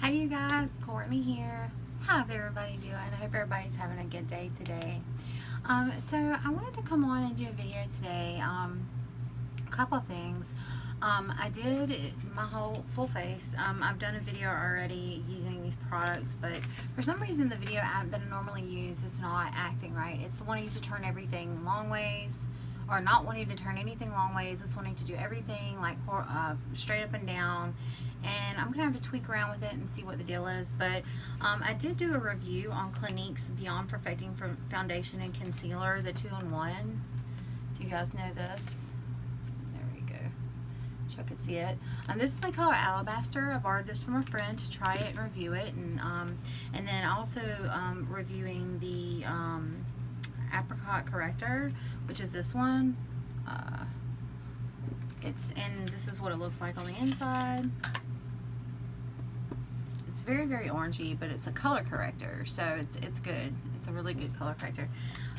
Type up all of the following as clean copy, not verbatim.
Hey you guys, Courtney here. How's everybody doing? I hope everybody's having a good day today. So I wanted to come on and do a video today. A couple of things. I did my whole full face. I've done a video already using these products, but for some reason the video app that I normally use is not acting right. It's wanting to turn everything long ways, or not wanting to turn anything long ways. It's wanting to do everything like straight up and down, and I'm gonna have to tweak around with it and see what the deal is. But I did do a review on Clinique's Beyond Perfecting Foundation and Concealer, the 2-in-1. Do you guys know this? There we go. Wish I could see it. This is the color Alabaster. I borrowed this from a friend to try it and review it, and then also reviewing the Apricot Corrector, which is this one. And this is what it looks like on the inside. It's very, very orangey, but it's a color corrector, so it's good. It's a really good color corrector,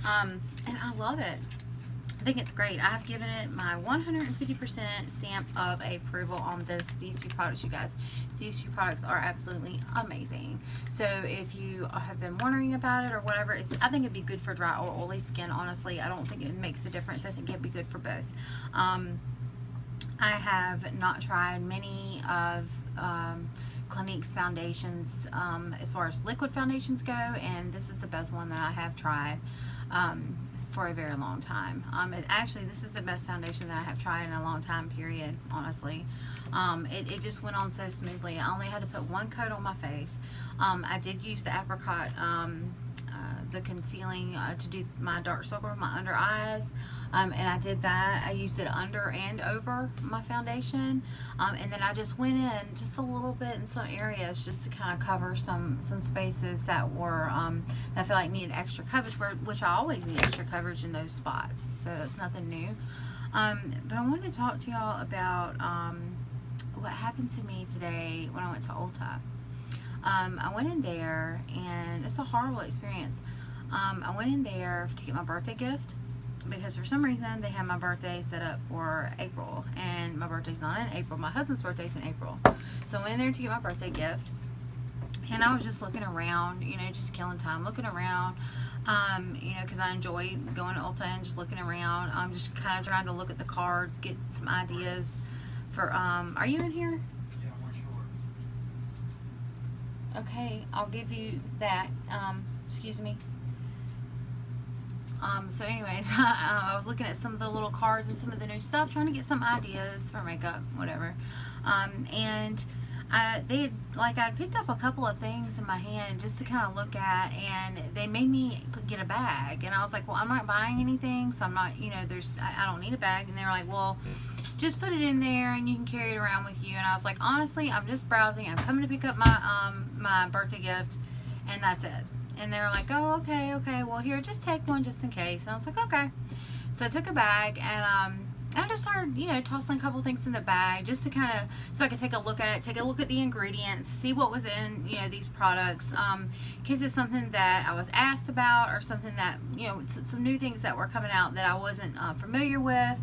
and I love it. I think it's great. I've given it my 150% stamp of approval on these two products, you guys. These two products are absolutely amazing. So if you have been wondering about it or whatever, I think it'd be good for dry or oily skin, honestly. I don't think it makes a difference. I think it'd be good for both. I have not tried many of Clinique's foundations as far as liquid foundations go, and this is the best one that I have tried for a very long time. Actually, this is the best foundation that I have tried in a long time, period, honestly. It just went on so smoothly. I only had to put one coat on my face. I did use the Apricot, the concealing to do my dark circle, my under eyes, and I did that. I used it under and over my foundation, and then I just went in just a little bit in some areas just to kind of cover some spaces that were that I feel like needed extra coverage, which I always need extra coverage in those spots, so that's nothing new. But I wanted to talk to y'all about what happened to me today when I went to Ulta. I went in there, and it's a horrible experience. I went in there to get my birthday gift because for some reason they had my birthday set up for April, and my birthday's not in April. My husband's birthday's in April. So I went in there to get my birthday gift, and I was just looking around, you know, just killing time, looking around, you know, because I enjoy going to Ulta and just looking around. I'm just kind of trying to look at the cards, get some ideas for, are you in here? Okay, I'll give you that. Excuse me. So anyways, I was looking at some of the little cards and some of the new stuff, trying to get some ideas for makeup, whatever. And I picked up a couple of things in my hand just to kind of look at, and they made me get a bag. And I was like, well, I'm not buying anything, so I'm not, you know, I don't need a bag. And they were like, well, just put it in there and you can carry it around with you. And I was like, honestly, I'm just browsing. I'm coming to pick up my my birthday gift, and that's it. And they were like, oh, okay, well, here, just take one just in case. And I was like, okay. So I took a bag, and I just started, you know, tossing a couple things in the bag just to kind of, so I could take a look at it, take a look at the ingredients, see what was in, you know, these products, in case it's something that I was asked about, or something that, you know, some new things that were coming out that I wasn't familiar with.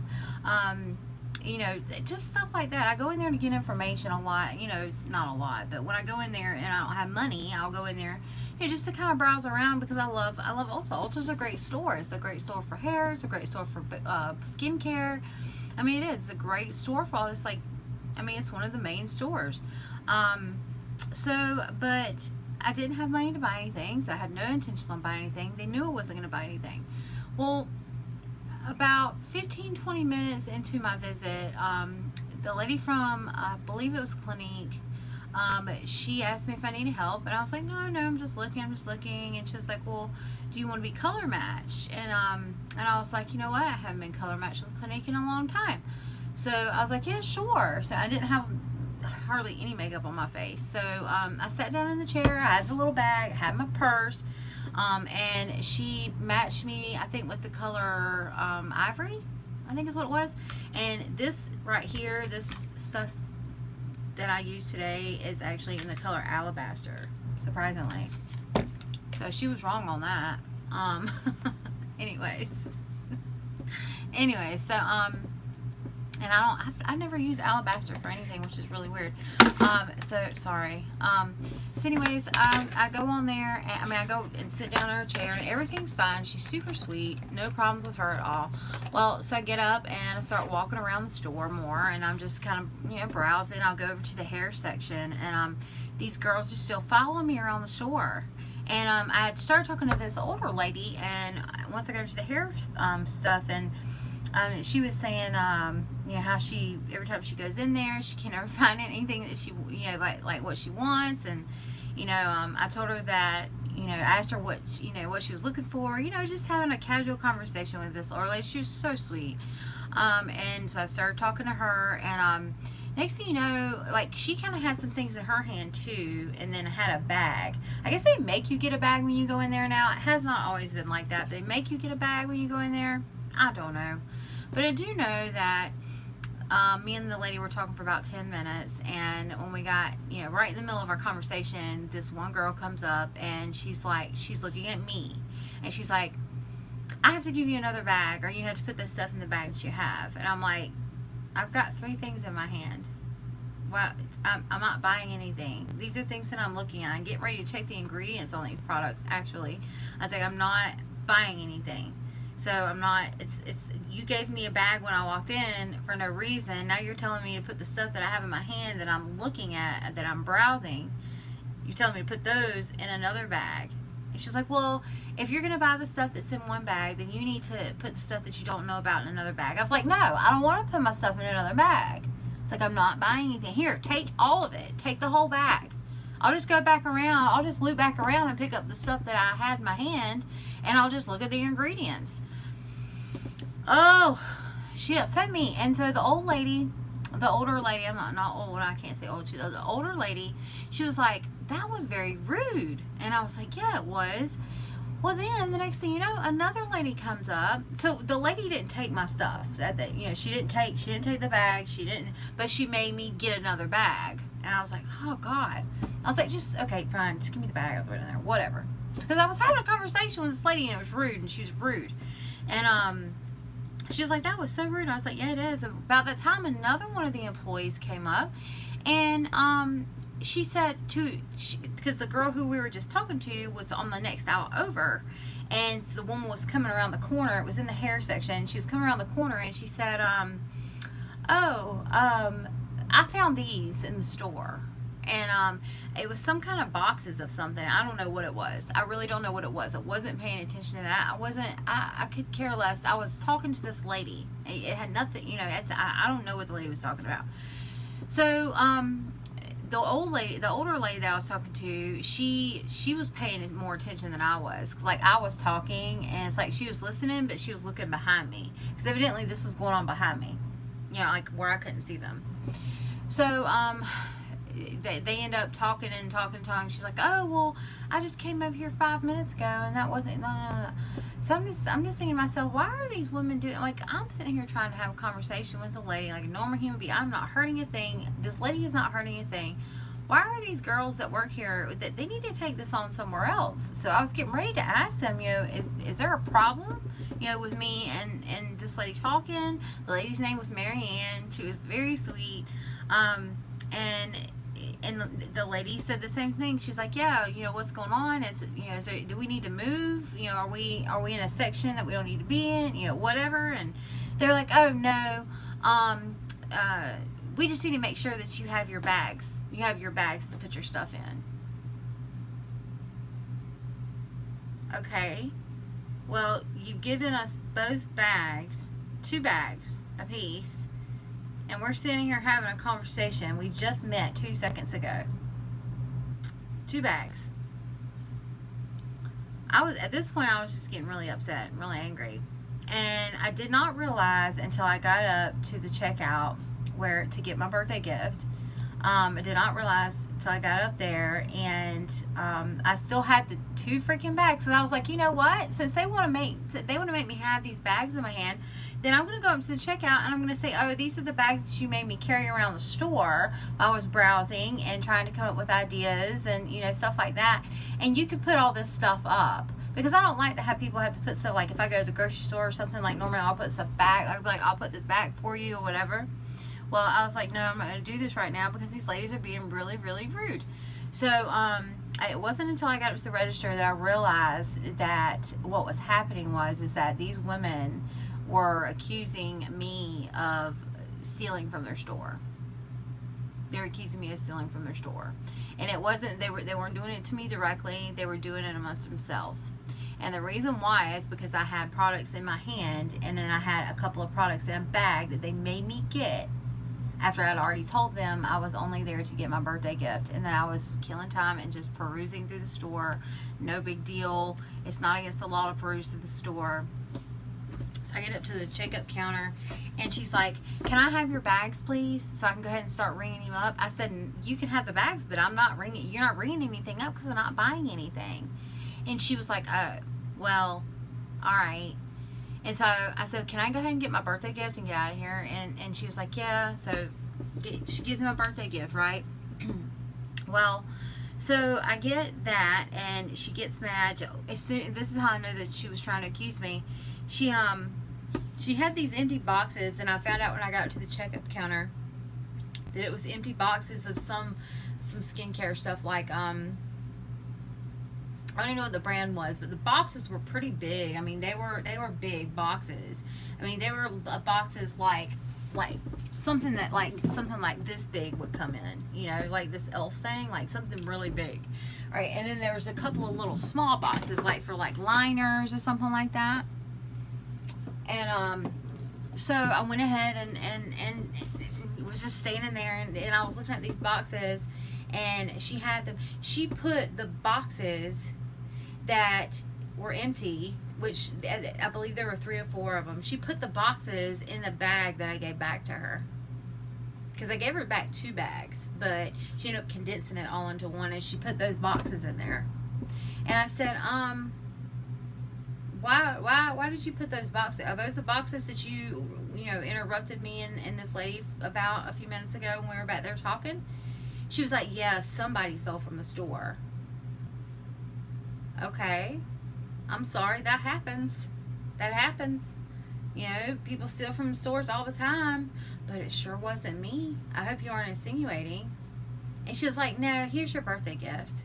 You know, just stuff like that. I go in there to get information a lot. You know, it's not a lot, but when I go in there and I don't have money, I'll go in there, you know, just to kind of browse around, because I love Ulta. Ulta's a great store. It's a great store for hair. It's a great store for skincare. I mean, it is. It's a great store for all this. Like, I mean, it's one of the main stores. But I didn't have money to buy anything, so I had no intentions on buying anything. They knew I wasn't going to buy anything. Well, about 15-20 minutes into my visit, the lady from, I believe it was Clinique, she asked me if I needed help, and I was like, no, I'm just looking, and she was like, well, do you want to be color matched? And I was like, you know what, I haven't been color matched with Clinique in a long time. So I was like, yeah, sure. So I didn't have hardly any makeup on my face. So I sat down in the chair, I had the little bag, I had my purse, and she matched me, I think, with the color Ivory, I think is what it was. And this right here, this stuff that I used today is actually in the color Alabaster, surprisingly. So she was wrong on that. anyways, so And I never use alabaster for anything, which is really weird. So sorry. So anyways, I go on there, and I go and sit down in her chair, and everything's fine. She's super sweet, no problems with her at all. Well, so I get up and I start walking around the store more, and I'm just kind of, browsing. I'll go over to the hair section, and these girls just still follow me around the store. And I had started talking to this older lady, and once I go to the hair stuff, and she was saying, how she, every time she goes in there, she can never find anything that she, like what she wants. And, I told her that, I asked her what she was looking for, just having a casual conversation with this older lady. She was so sweet. And so I started talking to her, and, next thing you know, like, she kind of had some things in her hand too, and then had a bag. I guess they make you get a bag when you go in there now. It has not always been like that. They make you get a bag when you go in there. I don't know. But I do know that me and the lady were talking for about 10 minutes, and when we got, right in the middle of our conversation, this one girl comes up, and she's looking at me, and she's like, I have to give you another bag, or you have to put this stuff in the bag that you have. And I'm like, I've got 3 things in my hand. Well, I'm not buying anything. These are things that I'm looking at. I'm getting ready to check the ingredients on these products, actually. I was like, I'm not buying anything. So I'm not, you gave me a bag when I walked in for no reason. Now you're telling me to put the stuff that I have in my hand that I'm looking at, that I'm browsing. You're telling me to put those in another bag. And she's like, well, if you're going to buy the stuff that's in one bag, then you need to put the stuff that you don't know about in another bag. I was like, no, I don't want to put my stuff in another bag. It's like, I'm not buying anything. Here, take all of it. Take the whole bag. I'll just go back around. I'll just loop back around and pick up the stuff that I had in my hand, and I'll just look at the ingredients. Oh, she upset me. And so the older lady, I'm not old, I can't say old, the older lady, she was like, that was very rude. And I was like, yeah, it was. Well, then the next thing you know, another lady comes up. So the lady didn't take my stuff. She didn't take the bag. But she made me get another bag. And I was like, oh God. I was like, okay, fine, just give me the bag. I'll throw it in there, whatever. Because I was having a conversation with this lady, and it was rude, and she was rude. And she was like, that was so rude. I was like, yeah, it is. About that time, another one of the employees came up, and she said because the girl who we were just talking to was on the next aisle over, and so the woman was coming around the corner. It was in the hair section. She was coming around the corner, and she said, I found these in the store. And it was some kind of boxes of something. I don't know what it was. I really don't know what it was. I wasn't paying attention to that. I could care less. I was talking to this lady. It had nothing, I don't know what the lady was talking about. So the older lady that I was talking to, she was paying more attention than I was. Cause like I was talking, and it's like she was listening, but she was looking behind me. Because evidently this was going on behind me. Like where I couldn't see them. So they end up talking. She's like, oh, well, I just came over here 5 minutes ago, and that wasn't, no. So I'm just thinking to myself, why are these women doing, like, I'm sitting here trying to have a conversation with a lady, like a normal human being. I'm not hurting a thing. This lady is not hurting a thing. Why are these girls that work here, that they need to take this on somewhere else? So I was getting ready to ask them, is there a problem, with me and this lady talking? The lady's name was Mary Ann. She was very sweet. And the lady said the same thing. She was like, yeah, what's going on? It's, do we need to move? Are we in a section that we don't need to be in? Whatever. And they're like, oh no, we just need to make sure that you have your bags. You have your bags to put your stuff in. Okay. Well, you've given us both bags, 2 bags apiece. And we're sitting here having a conversation. We just met 2 seconds ago. 2 bags. At this point, I was just getting really upset, really angry. And I did not realize until I got up to the checkout to get my birthday gift. I did not realize until I got up there, and I still had the 2 freaking bags. So I was like, you know what? Since they want to make me have these bags in my hand, then I'm going to go up to the checkout, and I'm going to say, oh, these are the bags that you made me carry around the store while I was browsing and trying to come up with ideas and, stuff like that. And you could put all this stuff up. because I don't like to have people have to put stuff, like if I go to the grocery store or something, like normally I'll put stuff back. I'll be like, I'll put this back for you or whatever. Well, I was like, no, I'm not going to do this right now because these ladies are being really, really rude. So, it wasn't until I got up to the register that I realized that what was happening is that these women were accusing me of stealing from their store. They were accusing me of stealing from their store. And it wasn't, they weren't doing it to me directly, they were doing it amongst themselves. And the reason why is because I had products in my hand, and then I had a couple of products in a bag that they made me get after I'd already told them I was only there to get my birthday gift. And then I was killing time and just perusing through the store. No big deal. It's not against the law to peruse through the store. So I get up to the checkout counter, and she's like, can I have your bags, please, so I can go ahead and start ringing you up? I said, you can have the bags, but I'm not ringing. You're not ringing anything up because I'm not buying anything. And she was like, oh, well, all right. And so I said, can I go ahead and get my birthday gift and get out of here? And she was like, yeah. So she gives me my birthday gift, right? Well, so I get that, and she gets mad. This is how I know that she was trying to accuse me. She had these empty boxes, and I found out when I got to the checkout counter that it was empty boxes of some skincare stuff, like I don't even know what the brand was, but the boxes were pretty big. I mean, they were big boxes. I mean, they were boxes like something like this big would come in, you know, like this elf thing, like something really big. All right, and then there was a couple of little small boxes, like for like liners or something like that. And so I went ahead and was just standing there, and I was looking at these boxes, and she put the boxes that were empty, which I believe there were 3 or 4 of them. She put the boxes in the bag that I gave back to her, because I gave her back 2 bags, but she ended up condensing it all into one, and she put those boxes in there. And I said, why did you put those boxes? Are those the boxes that you interrupted me and this lady about a few minutes ago when we were back there talking? She was like, yeah, somebody stole from the store. Okay, I'm sorry, that happens. That happens. You know, people steal from stores all the time, but it sure wasn't me. I hope you aren't insinuating. And she was like, no, here's your birthday gift.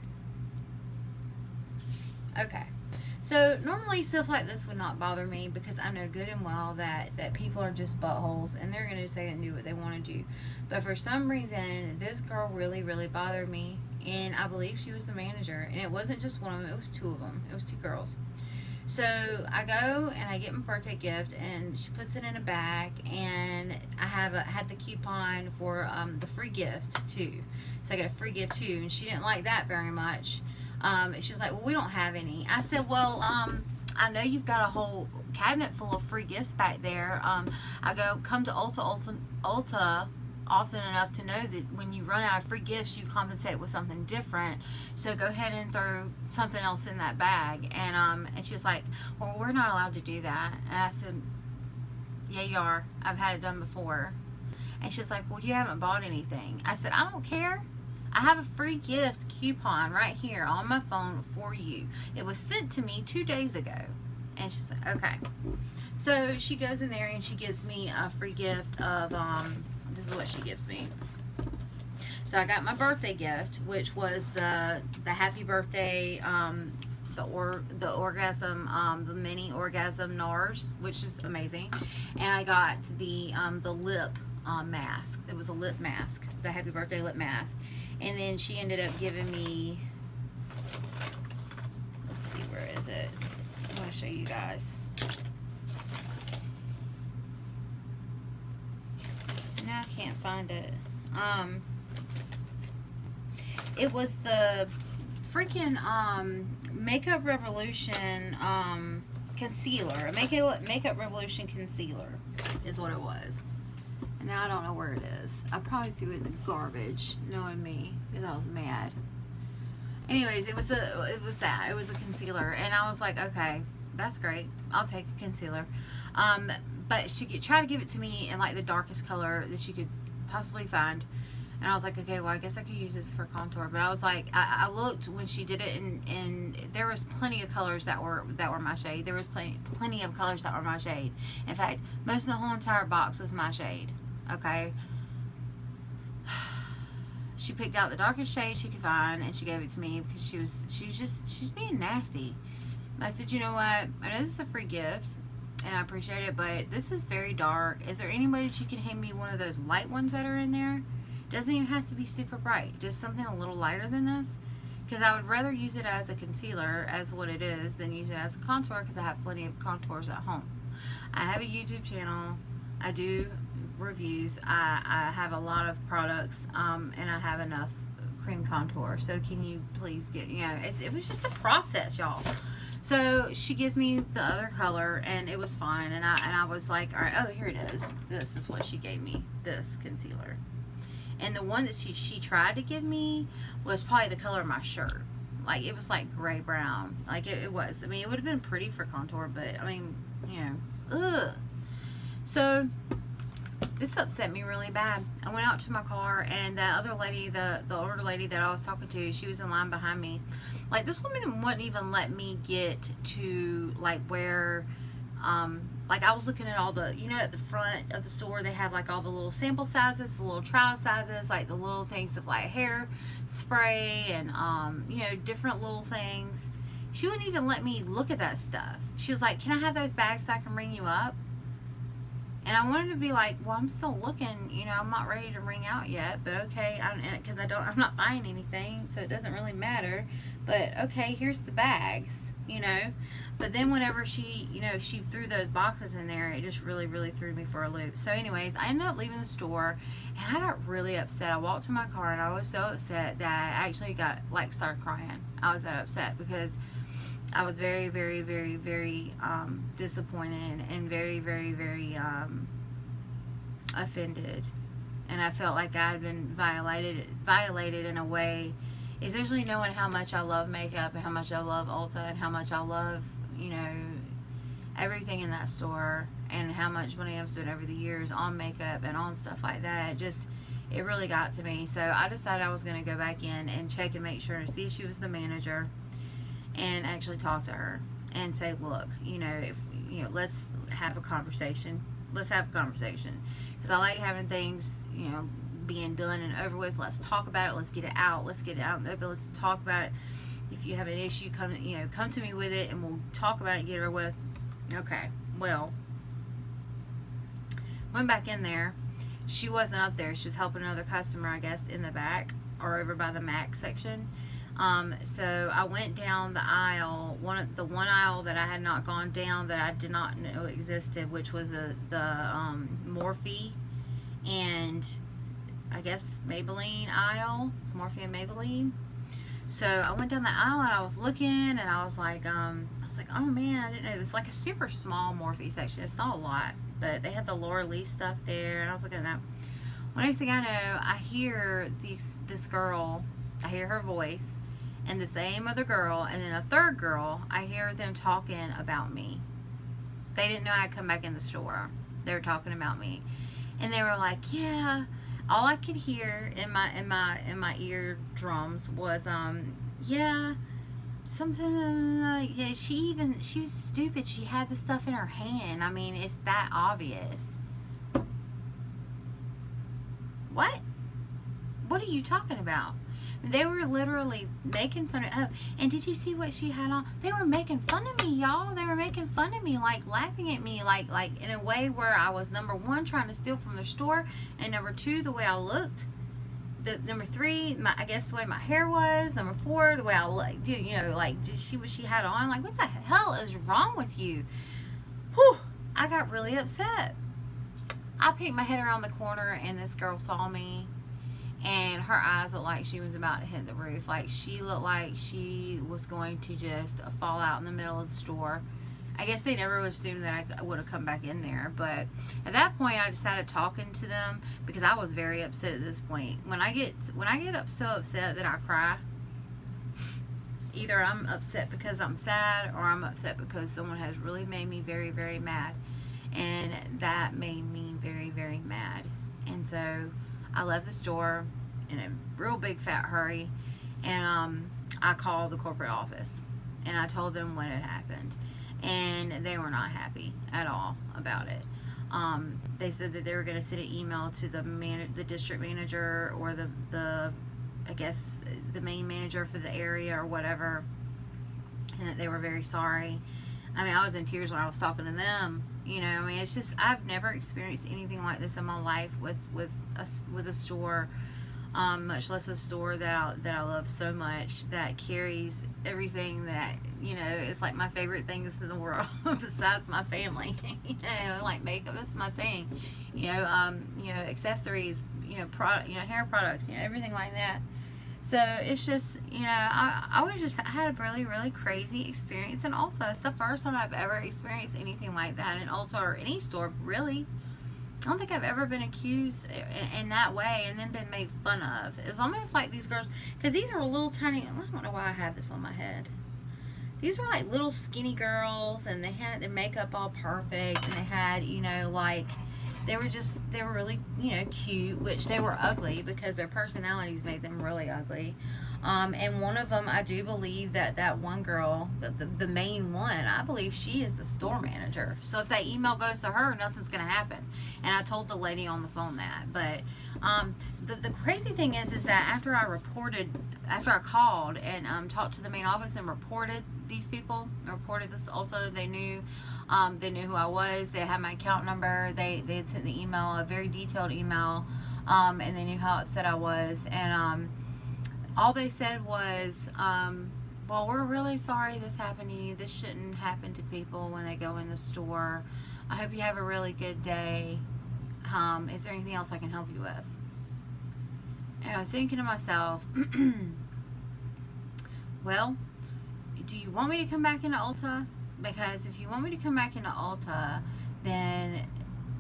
Okay. So normally stuff like this would not bother me, because I know good and well that people are just buttholes, and they're going to say and do what they want to do. But for some reason, this girl really, really bothered me, and I believe she was the manager. And it wasn't just one of them, it was 2 of them. It was 2 girls. So I go and I get my birthday gift, and she puts it in a bag, and I had the coupon for the free gift too. So I got a free gift too, and she didn't like that very much. She was like, well, we don't have any. I said, well, I know you've got a whole cabinet full of free gifts back there. I go, come to Ulta often enough to know that when you run out of free gifts, you compensate with something different. So go ahead and throw something else in that bag. And she was like, well, we're not allowed to do that. And I said, yeah, you are. I've had it done before. And she was like, well, you haven't bought anything. I said, I don't care. I have a free gift coupon right here on my phone for you. It was sent to me 2 days ago. And she said, okay. So she goes in there and she gives me a free gift of, this is what she gives me. So I got my birthday gift, which was the happy birthday, the mini orgasm NARS, which is amazing. And I got the lip mask. It was a lip mask, the happy birthday lip mask. And then she ended up giving me, let's see, where is it? I want to show you guys. Now I can't find it. It was the freaking Makeup Revolution concealer. Makeup Revolution concealer is what it was. And now I don't know where it is. I probably threw it in the garbage, knowing me, because I was mad. Anyways, it was that. It was a concealer, and I was like, okay, that's great. I'll take a concealer. But she could try to give it to me in like the darkest color that she could possibly find. And I was like, okay, well, I guess I could use this for contour. But I was like, I looked when she did it, and there was plenty of colors that were my shade. There was plenty of colors that were my shade. In fact, most of the whole entire box was my shade. Okay. She picked out the darkest shade she could find, and she gave it to me because she's being nasty. I said, you know what? I know this is a free gift, and I appreciate it, but this is very dark. Is there any way that you can hand me one of those light ones that are in there? Doesn't even have to be super bright, just something a little lighter than this, because I would rather use it as a concealer as what it is than use it as a contour, because I have plenty of contours at home. I have a YouTube channel. I do reviews. I have a lot of products, and I have enough cream contour. So can you please get, it was just a process, y'all. So she gives me the other color, and it was fine, and I was like, all right, oh, here it is. This is what she gave me, this concealer. And the one that she tried to give me was probably the color of my shirt. Like, it was like gray brown. Like, it was. I mean, it would have been pretty for contour, but, I mean, ugh. So, this upset me really bad. I went out to my car, and the other lady, the older lady that I was talking to, she was in line behind me. Like, this woman wouldn't even let me get to, like, where, like, I was looking at all the, at the front of the store, they have, like, all the little sample sizes, the little trial sizes, like, the little things of, like, hair spray and, different little things. She wouldn't even let me look at that stuff. She was like, can I have those bags so I can ring you up? And I wanted to be like, well, I'm still looking, I'm not ready to ring out yet, but okay, because I'm not buying anything, so it doesn't really matter. But okay, here's the bags, But then whenever she, she threw those boxes in there, it just really, really threw me for a loop. So anyways, I ended up leaving the store, and I got really upset. I walked to my car, and I was so upset that I actually started crying. I was that upset because I was very, very, very, very disappointed and very, very, very offended. And I felt like I had been violated in a way, especially knowing how much I love makeup and how much I love Ulta and how much I love, everything in that store, and how much money I've spent over the years on makeup and on stuff like that. It really got to me. So I decided I was going to go back in and check and make sure and see if she was the manager, and actually talk to her and say, look, let's have a conversation. Let's have a conversation, because I like having things, being done and over with. Let's talk about it. Let's get it out. Let's get it out in the open. Let's talk about it. If you have an issue, come to me with it, and we'll talk about it and get her with. Okay, well, went back in there. She wasn't up there. She was helping another customer, I guess, in the back or over by the MAC section. So I went down the aisle, the one aisle that I had not gone down, that I did not know existed, which was the Morphe and I guess Maybelline aisle, Morphe and Maybelline. So I went down the aisle, and I was looking, and I was like, oh man, I didn't know. It was like a super small Morphe section. It's not a lot, but they had the Laura Lee stuff there, and I was looking at that. Well, next thing I know, I hear this girl, I hear her voice, and the same other girl, and then a third girl, I hear them talking about me. They didn't know I'd come back in the store. They were talking about me, and they were like, yeah. All I could hear in my eardrums was, yeah, something. Yeah, she was stupid. She had the stuff in her hand. I mean, it's that obvious. What? What are you talking about? They were literally making fun of, oh, and did you see what she had on? They were making fun of me, y'all. They were making fun of me, like laughing at me, like in a way where I was, number one, trying to steal from the store, and number two, the way I looked. Number three, I guess the way my hair was. Number four, the way I looked. Did she what she had on? Like, what the hell is wrong with you? Whew, I got really upset. I peeked my head around the corner, and this girl saw me. And her eyes looked like she was about to hit the roof. Like, she looked like she was going to just fall out in the middle of the store. I guess they never assumed that I would have come back in there. But at that point, I decided talking to them, because I was very upset at this point. When I get so upset that I cry, either I'm upset because I'm sad, or I'm upset because someone has really made me very, very mad. And that made me very, very mad. And so I left the store, in a real big fat hurry, and I called the corporate office and I told them what had happened, and they were not happy at all about it. They said that they were going to send an email to the district manager, or the I guess the main manager for the area or whatever, and that they were very sorry. I mean, I was in tears when I was talking to them. You know, I mean, it's just, I've never experienced anything like this in my life with a store, much less a store that I love so much, that carries everything that, you know, is like my favorite things in the world besides my family. You know, like makeup is my thing. You know, accessories, product, hair products, everything like that. So it's just, I had a really, really crazy experience in Ulta. It's the first time I've ever experienced anything like that in Ulta or any store, really. I don't think I've ever been accused in that way and then been made fun of. It's almost like these girls, because these are little tiny, I don't know why I have this on my head. These were like little skinny girls, and they had their makeup all perfect, and they had, like, they were really, cute, which they were ugly because their personalities made them really ugly. And one of them, I do believe that one girl, the main one, I believe she is the store manager. So if that email goes to her, nothing's going to happen. And I told the lady on the phone that. But the crazy thing is that after I called and talked to the main office and reported these people, reported this Ulta, they knew who I was. They had my account number. They had sent the email, a very detailed email, and they knew how upset I was. And all they said was, well, we're really sorry this happened to you. This shouldn't happen to people when they go in the store. I hope you have a really good day. Is there anything else I can help you with? And I was thinking to myself, well, do you want me to come back into Ulta? Because if you want me to come back into Ulta, then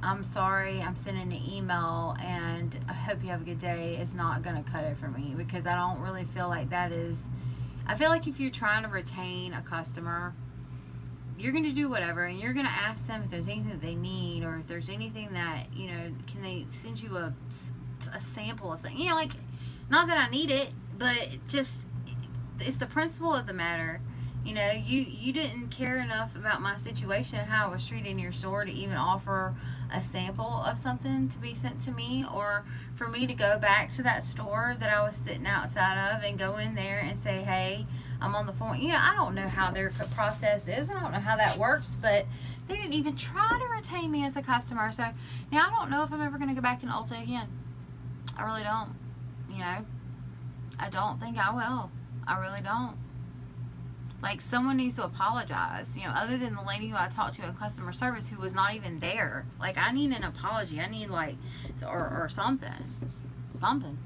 I'm sorry, I'm sending an email, and I hope you have a good day. It's not going to cut it for me, because I don't really feel like that is, I feel like if you're trying to retain a customer, you're going to do whatever, and you're going to ask them if there's anything that they need, or if there's anything that, can they send you a sample of something, like, not that I need it, but just, it's the principle of the matter. You didn't care enough about my situation and how I was treated in your store to even offer a sample of something to be sent to me, or for me to go back to that store that I was sitting outside of and go in there and say, hey, I'm on the phone. I don't know how their process is. I don't know how that works, but they didn't even try to retain me as a customer. So now I don't know if I'm ever going to go back in Ulta again. I really don't. I don't think I will. I really don't. Like, someone needs to apologize, other than the lady who I talked to in customer service who was not even there. Like, I need an apology. I need, like, or something. Something.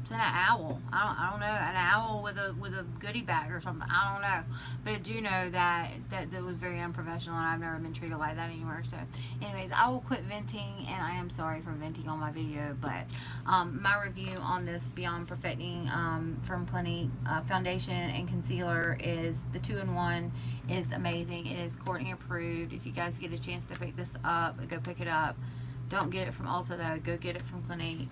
Send an owl. I don't know. An owl with a goodie bag or something. I don't know. But I do know that was very unprofessional, and I've never been treated like that anywhere. So, anyways, I will quit venting, and I am sorry for venting on my video. But my review on this Beyond Perfecting from Clinique foundation and concealer is the 2-in-1 is amazing. It is Courtney approved. If you guys get a chance to pick this up, go pick it up. Don't get it from Ulta, though. Go get it from Clinique.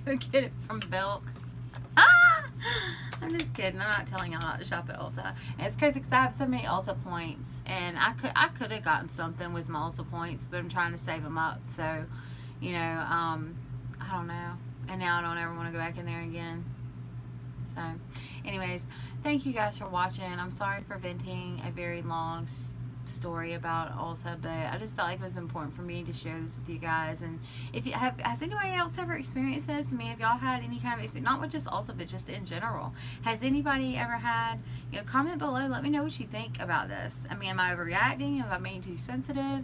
Go get it from Belk. I'm just kidding. I'm not telling y'all not to shop at Ulta. And it's crazy because I have so many Ulta points, and I could have gotten something with my Ulta points, but I'm trying to save them up. So, I don't know. And now I don't ever want to go back in there again. So, anyways, thank you guys for watching. I'm sorry for venting a very long story about Ulta, but I just felt like it was important for me to share this with you guys. And if you has anybody else ever experienced this? I mean, if y'all had any kind of experience, not with just Ulta, but just in general, has anybody ever had, comment below, let me know what you think about this. I mean, am I overreacting? Am I being too sensitive?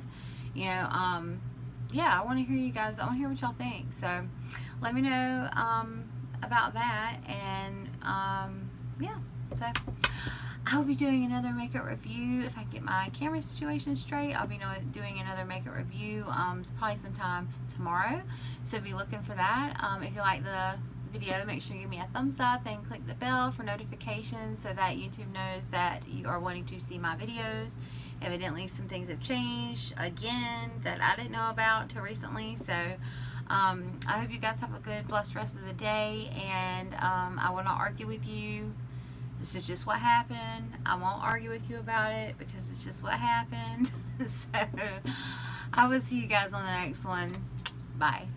Yeah, I want to hear you guys. I want to hear what y'all think. So let me know about that. And yeah, so I will be doing another makeup review. If I get my camera situation straight, I'll be doing another makeup review probably sometime tomorrow. So be looking for that. If you like the video, make sure you give me a thumbs up and click the bell for notifications so that YouTube knows that you are wanting to see my videos. Evidently some things have changed again that I didn't know about until recently. So I hope you guys have a good, blessed rest of the day, and I will not argue with you. This is just what happened. I won't argue with you about it because it's just what happened. So I will see you guys on the next one. Bye.